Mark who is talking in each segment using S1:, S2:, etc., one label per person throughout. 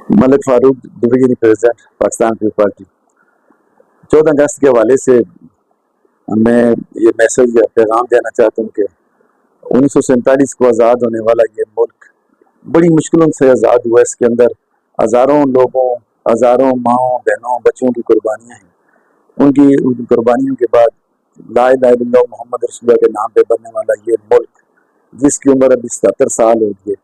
S1: ملک Farooq deputy president Pakistan Peoples Party. 14 اگست کے حوالے سے میں یہ میسج یا پیغام دینا چاہتا ہوں کہ 1947 کو آزاد ہونے والا یہ ملک بڑی مشکلوں سے آزاد ہوا۔ اس کے اندر ہزاروں لوگوں، ہزاروں ماؤں بہنوں بچوں کی قربانیاں ہیں۔ ان کی قربانیوں کے بعد لا الہ الا اللہ محمد رسول اللہ کے نام پہ بننے والا یہ ملک، جس کی عمر ابھی 77 سال ہو گئی،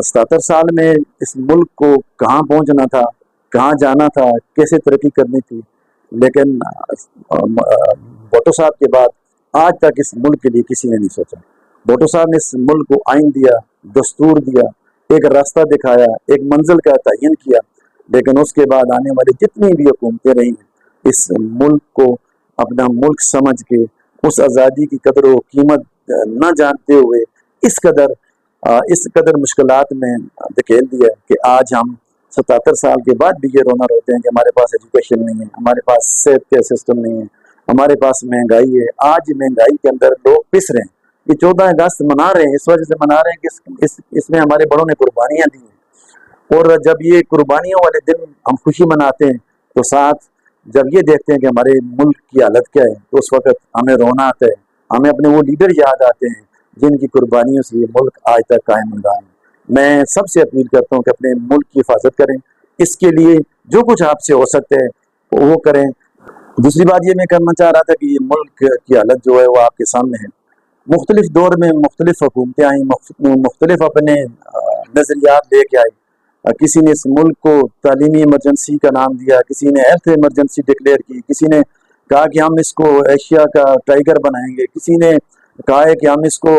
S1: 77 سال میں اس ملک کو کہاں پہنچنا تھا، کہاں جانا تھا، کیسے ترقی کرنی تھی، لیکن بھٹو صاحب کے بعد آج تک اس ملک کے لیے کسی نے نہیں سوچا۔ بھٹو صاحب نے اس ملک کو آئین دیا، دستور دیا، ایک راستہ دکھایا، ایک منزل کا تعین کیا، لیکن اس کے بعد آنے والی جتنی بھی حکومتیں رہی ہیں، اس ملک کو اپنا ملک سمجھ کے اس آزادی کی قدر و قیمت نہ جانتے ہوئے اس قدر مشکلات میں دھکیل دیا کہ آج ہم 77 سال کے بعد بھی یہ رونا روتے ہیں کہ ہمارے پاس ایجوکیشن نہیں ہے، ہمارے پاس صحت کے سسٹم نہیں ہے، ہمارے پاس مہنگائی ہے۔ آج مہنگائی کے اندر لوگ پس رہے ہیں۔ یہ 14 اگست منا رہے ہیں، اس وجہ سے منا رہے ہیں کہ اس میں ہمارے بڑوں نے قربانیاں دی ہیں، اور جب یہ قربانیوں والے دن ہم خوشی مناتے ہیں تو ساتھ جب یہ دیکھتے ہیں کہ ہمارے ملک کی حالت کیا ہے تو اس وقت ہمیں رونا آتا ہے، ہمیں اپنے وہ لیڈر یاد آتے ہیں جن کی قربانیوں سے یہ ملک آج تک قائم رہا ہے۔ میں سب سے اپیل کرتا ہوں کہ اپنے ملک کی حفاظت کریں، اس کے لیے جو کچھ آپ سے ہو سکتا ہے وہ کریں۔ دوسری بات یہ میں کرنا چاہ رہا تھا کہ یہ ملک کی حالت جو ہے وہ آپ کے سامنے ہے۔ مختلف دور میں مختلف حکومتیں آئیں، مختلف اپنے نظریات لے کے آئی۔ کسی نے اس ملک کو تعلیمی ایمرجنسی کا نام دیا، کسی نے ہیلتھ ایمرجنسی ڈکلیئر کی، کسی نے کہا کہ ہم اس کو ایشیا کا ٹائیگر بنائیں گے، کسی نے کہا ہے کہ ہم اس کو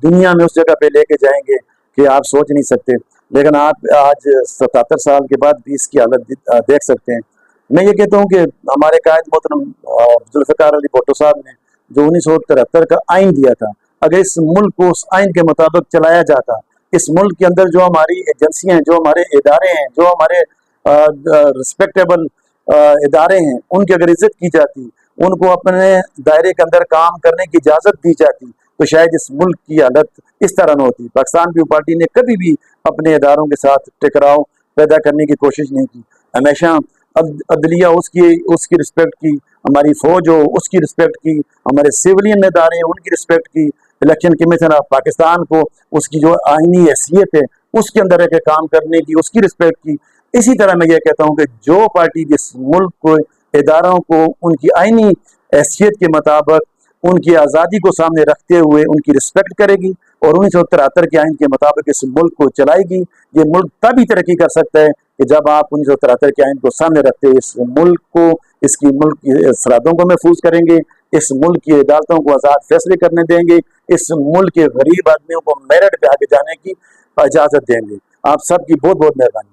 S1: دنیا میں اس جگہ پہ لے کے جائیں گے کہ آپ سوچ نہیں سکتے، لیکن آپ آج 77 سال کے بعد بھی اس کی حالت دیکھ سکتے ہیں۔ میں یہ کہتا ہوں کہ ہمارے قائد محترم ذوالفقار علی بھٹو صاحب نے جو 1973 کا آئین دیا تھا، اگر اس ملک کو اس آئین کے مطابق چلایا جاتا، اس ملک کے اندر جو ہماری ایجنسیاں ہیں، جو ہمارے ادارے ہیں، جو ہمارے رسپیکٹیبل ادارے ہیں، ان کی اگر عزت کی جاتی، ان کو اپنے دائرے کے اندر کام کرنے کی اجازت دی جاتی تو شاید اس ملک کی حالت اس طرح نہ ہوتی۔ پاکستان پیپلز پارٹی نے کبھی بھی اپنے اداروں کے ساتھ ٹکراؤ پیدا کرنے کی کوشش نہیں کی، ہمیشہ عدلیہ اس کی رسپیکٹ کی، ہماری فوج ہو اس کی رسپیکٹ کی، ہمارے سیولین ادارے ہیں ان کی رسپیکٹ کی، الیکشن کمیشن آف پاکستان کو اس کی جو آئینی حیثیت ہے اس کے اندر رہ کے کام کرنے کی، اس کی رسپیکٹ کی۔ اسی طرح میں یہ کہتا ہوں کہ جو پارٹی جس ملک کو، اداروں کو ان کی آئینی حیثیت کے مطابق ان کی آزادی کو سامنے رکھتے ہوئے ان کی رسپیکٹ کرے گی اور 1973 کے آئین کے مطابق اس ملک کو چلائے گی، یہ ملک تبھی ترقی کر سکتا ہے کہ جب آپ 1973 کے آئین کو سامنے رکھتے ہوئے اس ملک کو، اس کی ملک کی سرحدوں کو محفوظ کریں گے، اس ملک کی عدالتوں کو آزاد فیصلے کرنے دیں گے، اس ملک کے غریب آدمیوں کو میرٹ پہ آگے جانے کی اجازت دیں گے۔ آپ سب کی بہت بہت مہربانی۔